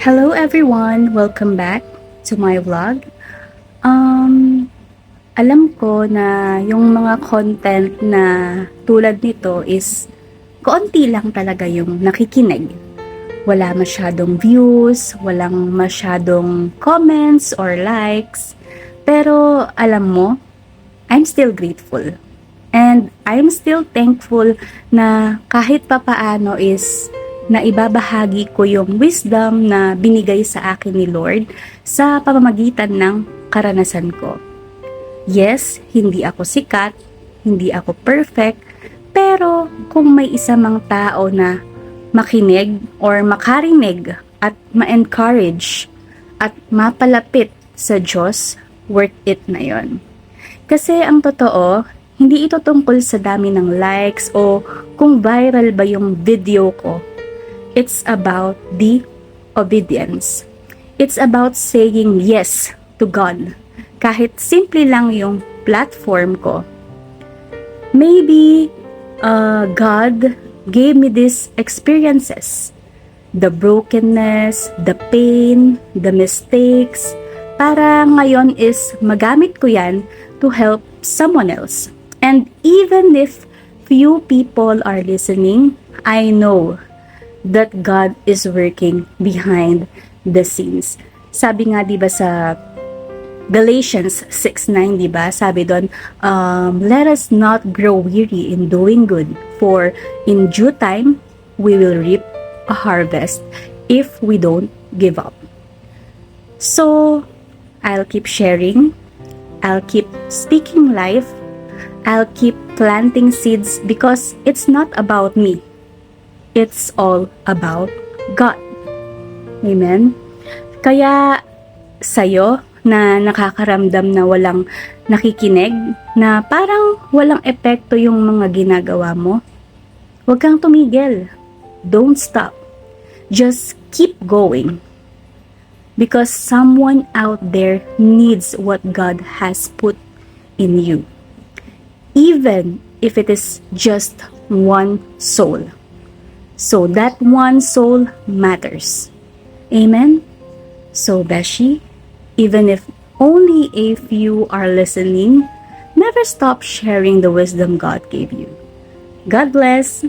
Hello everyone! Welcome back to my vlog. Um, Alam ko na yung mga content na tulad nito is kaunti lang talaga yung nakikinig. Wala masyadong views, walang masyadong comments or likes. Pero alam mo, I'm still grateful. And I'm still thankful na kahit papaano is na ibabahagi ko yung wisdom na binigay sa akin ni Lord sa pamamagitan ng karanasan ko. Yes, hindi ako sikat, hindi ako perfect, pero kung may isa mang tao na makinig or makarinig at ma-encourage at mapalapit sa Diyos, worth it na yon. Kasi ang totoo, hindi ito tungkol sa dami ng likes o kung viral ba yung video ko. It's about the obedience. It's about saying yes to God. Kahit simple lang yung platform ko. Maybe God gave me these experiences. The brokenness, the pain, the mistakes. Para ngayon is magamit ko yan to help someone else. And even if few people are listening, I know that God is working behind the scenes. Sabi nga 'di ba sa Galatians 6:9, 'di ba? Sabi doon, let us not grow weary in doing good, for in due time we will reap a harvest if we don't give up. So, I'll keep sharing, I'll keep speaking life, I'll keep planting seeds because it's not about me. It's all about God. Amen? Kaya sa'yo na nakakaramdam na walang nakikinig, na parang walang epekto yung mga ginagawa mo, huwag kang tumigil. Don't stop. Just keep going. Because someone out there needs what God has put in you. Even if it is just one soul. So that one soul matters. Amen? So Beshi, even if only a few are listening, never stop sharing the wisdom God gave you. God bless.